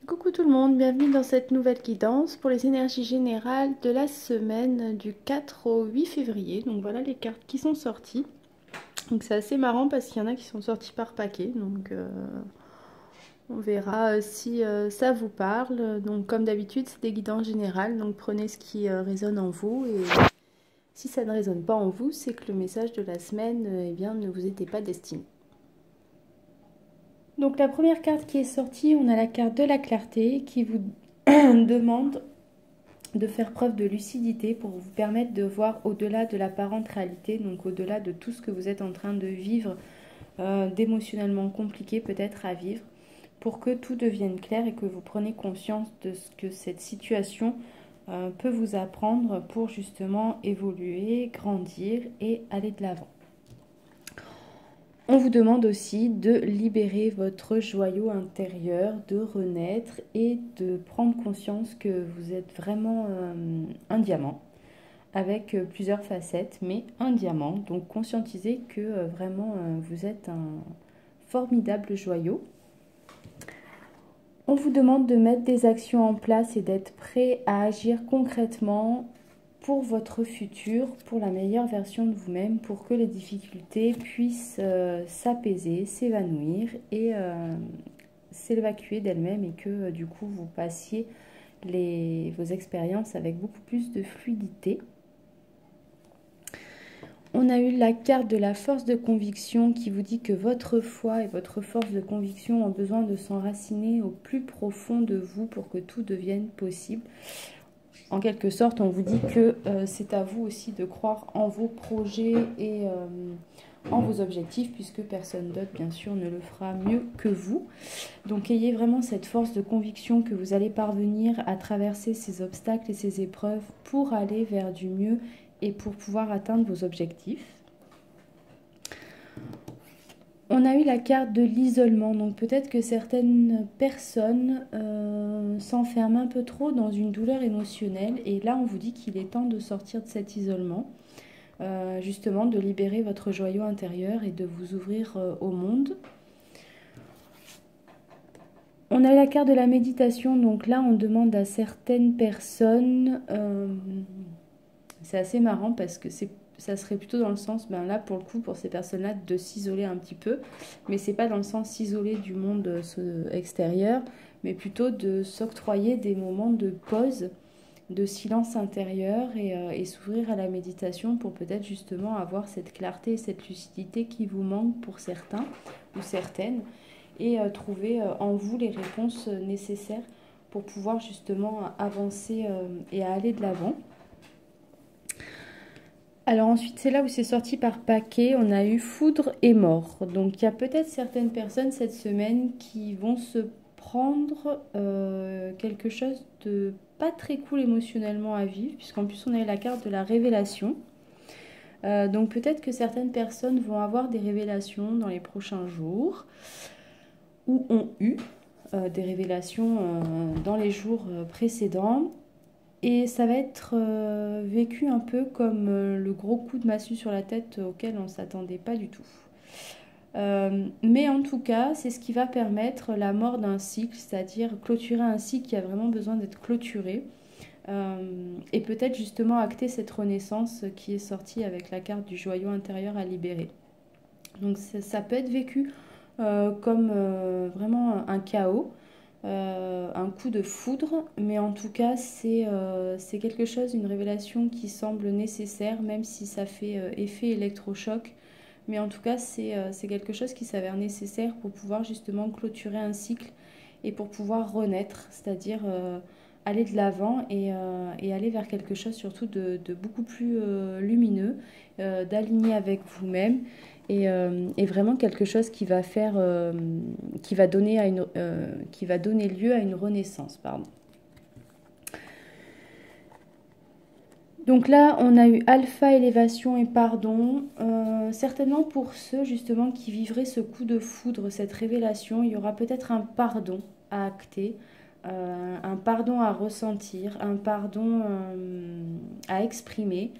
Coucou tout le monde, bienvenue dans cette nouvelle guidance pour les énergies générales de la semaine du 4 au 8 février. Donc voilà les cartes qui sont sorties. Donc c'est assez marrant parce qu'il y en a qui sont sorties par paquet. Donc on verra si ça vous parle. Donc comme d'habitude c'est des guidances générales. Donc prenez ce qui résonne en vous. Et si ça ne résonne pas en vous, c'est que le message de la semaine eh bien, ne vous était pas destiné. Donc la première carte qui est sortie, on a la carte de la clarté qui vous demande de faire preuve de lucidité pour vous permettre de voir au-delà de l'apparente réalité, donc au-delà de tout ce que vous êtes en train de vivre, d'émotionnellement compliqué peut-être à vivre, pour que tout devienne clair et que vous preniez conscience de ce que cette situation peut vous apprendre pour justement évoluer, grandir et aller de l'avant. On vous demande aussi de libérer votre joyau intérieur, de renaître et de prendre conscience que vous êtes vraiment un diamant avec plusieurs facettes, mais un diamant. Donc conscientisez que vraiment vous êtes un formidable joyau. On vous demande de mettre des actions en place et d'être prêt à agir concrètement pour votre futur, pour la meilleure version de vous-même, pour que les difficultés puissent s'apaiser, s'évanouir et s'évacuer d'elles-mêmes et que du coup vous passiez vos expériences avec beaucoup plus de fluidité. On a eu la carte de la force de conviction qui vous dit que votre foi et votre force de conviction ont besoin de s'enraciner au plus profond de vous pour que tout devienne possible. En quelque sorte, on vous dit que c'est à vous aussi de croire en vos projets et en vos objectifs, puisque personne d'autre, bien sûr, ne le fera mieux que vous. Donc, ayez vraiment cette force de conviction que vous allez parvenir à traverser ces obstacles et ces épreuves pour aller vers du mieux et pour pouvoir atteindre vos objectifs. On a eu la carte de l'isolement, donc peut-être que certaines personnes s'enferment un peu trop dans une douleur émotionnelle et là on vous dit qu'il est temps de sortir de cet isolement, justement de libérer votre joyau intérieur et de vous ouvrir au monde. On a la carte de la méditation, donc là on demande à certaines personnes, c'est assez marrant parce que ça serait plutôt dans le sens, ben là pour le coup pour ces personnes-là, de s'isoler un petit peu, mais c'est pas dans le sens s'isoler du monde extérieur, mais plutôt de s'octroyer des moments de pause, de silence intérieur et s'ouvrir à la méditation pour peut-être justement avoir cette clarté, cette lucidité qui vous manque pour certains ou certaines et trouver en vous les réponses nécessaires pour pouvoir justement avancer et aller de l'avant. Alors ensuite, c'est là où c'est sorti par paquet. On a eu foudre et mort. Donc il y a peut-être certaines personnes cette semaine qui vont se prendre quelque chose de pas très cool émotionnellement à vivre, puisqu'en plus on a eu la carte de la révélation. Donc peut-être que certaines personnes vont avoir des révélations dans les prochains jours, ou ont eu des révélations dans les jours précédents. Et ça va être vécu un peu comme le gros coup de massue sur la tête auquel on ne s'attendait pas du tout. Mais en tout cas, c'est ce qui va permettre la mort d'un cycle, c'est-à-dire clôturer un cycle qui a vraiment besoin d'être clôturé. Et peut-être justement acter cette renaissance qui est sortie avec la carte du joyau intérieur à libérer. Donc ça peut être vécu comme vraiment un chaos. Un coup de foudre, mais en tout cas c'est quelque chose, une révélation qui semble nécessaire, même si ça fait effet électrochoc, mais en tout cas c'est quelque chose qui s'avère nécessaire pour pouvoir justement clôturer un cycle et pour pouvoir renaître, c'est-à-dire aller de l'avant et aller vers quelque chose surtout de beaucoup plus lumineux, d'aligner avec vous-même et vraiment quelque chose qui va faire, qui va donner lieu à une renaissance, pardon. Donc là, on a eu alpha, élévation et pardon. Certainement pour ceux justement qui vivraient ce coup de foudre, cette révélation, il y aura peut-être un pardon à acter, un pardon à ressentir, un pardon à exprimer.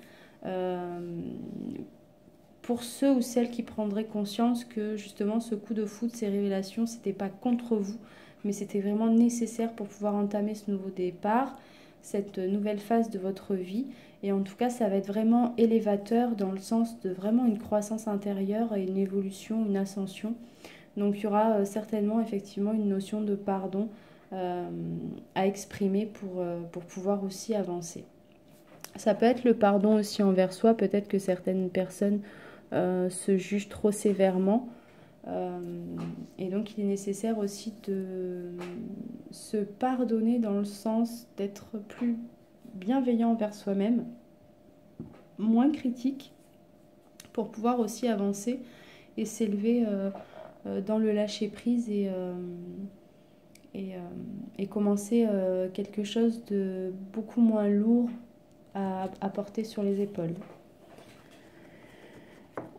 pour ceux ou celles qui prendraient conscience que justement ce coup de foudre, ces révélations, c'était pas contre vous, mais c'était vraiment nécessaire pour pouvoir entamer ce nouveau départ, cette nouvelle phase de votre vie. Et en tout cas, ça va être vraiment élévateur dans le sens de vraiment une croissance intérieure et une évolution, une ascension. Donc il y aura certainement effectivement une notion de pardon euh, à exprimer pour pouvoir aussi avancer. Ça peut être le pardon aussi envers soi, peut-être que certaines personnes se jugent trop sévèrement. Euh, et donc il est nécessaire aussi de se pardonner dans le sens d'être plus bienveillant envers soi-même, moins critique, pour pouvoir aussi avancer et s'élever dans le lâcher-prise et, et commencer quelque chose de beaucoup moins lourd à porter sur les épaules.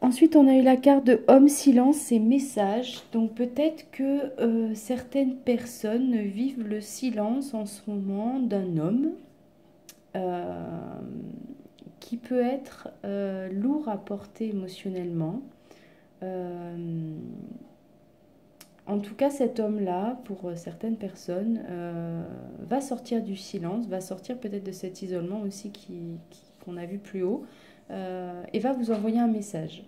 Ensuite, on a eu la carte de homme, silence et message. Donc peut-être que certaines personnes vivent le silence en ce moment d'un homme euh, qui peut être lourd à porter émotionnellement. En tout cas, cet homme-là, pour certaines personnes, va sortir du silence, va sortir peut-être de cet isolement aussi qu'on a vu plus haut, et va vous envoyer un message.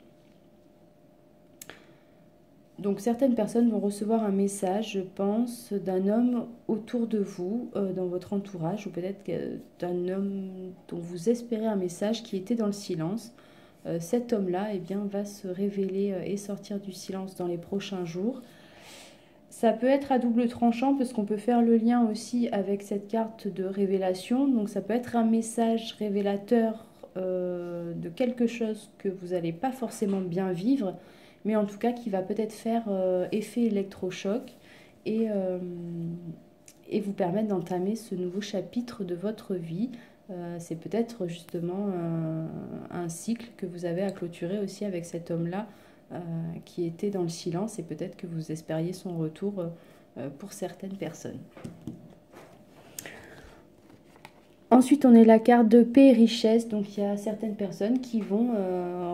Donc certaines personnes vont recevoir un message, je pense, d'un homme autour de vous, dans votre entourage, ou peut-être d'un homme dont vous espérez un message qui était dans le silence. Cet homme-là, eh bien, va se révéler et sortir du silence dans les prochains jours. Ça peut être à double tranchant parce qu'on peut faire le lien aussi avec cette carte de révélation. Donc ça peut être un message révélateur de quelque chose que vous n'allez pas forcément bien vivre, mais en tout cas qui va peut-être faire effet électrochoc et, euh, et vous permettre d'entamer ce nouveau chapitre de votre vie. C'est peut-être justement un cycle que vous avez à clôturer aussi avec cet homme-là qui était dans le silence et peut-être que vous espériez son retour pour certaines personnes. Ensuite, on est la carte de paix et richesse. Donc, il y a certaines personnes qui vont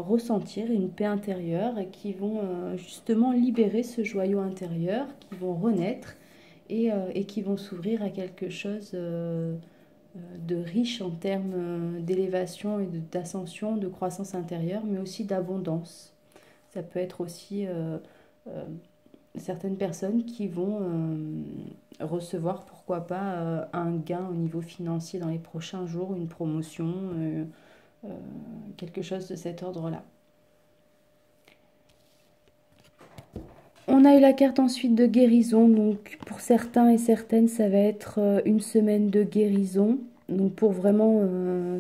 ressentir une paix intérieure et qui vont justement libérer ce joyau intérieur, qui vont renaître et qui vont s'ouvrir à quelque chose de riche en termes d'élévation et d'ascension, de croissance intérieure, mais aussi d'abondance. Ça peut être aussi euh, certaines personnes qui vont recevoir, pourquoi pas, un gain au niveau financier dans les prochains jours, une promotion, euh, quelque chose de cet ordre-là. On a eu la carte ensuite de guérison, donc pour certains et certaines, ça va être une semaine de guérison. Donc pour vraiment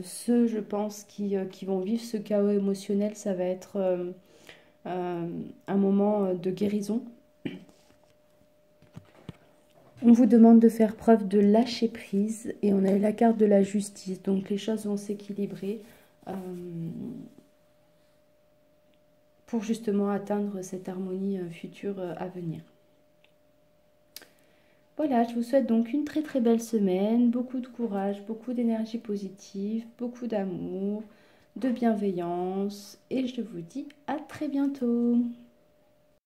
ceux, je pense, qui vont vivre ce chaos émotionnel, ça va être un moment de guérison. On vous demande de faire preuve de lâcher prise et on a eu la carte de la justice. Donc les choses vont s'équilibrer pour justement atteindre cette harmonie future à venir. Voilà, je vous souhaite donc une très très belle semaine, beaucoup de courage, beaucoup d'énergie positive, beaucoup d'amour, de bienveillance et je vous dis à très bientôt.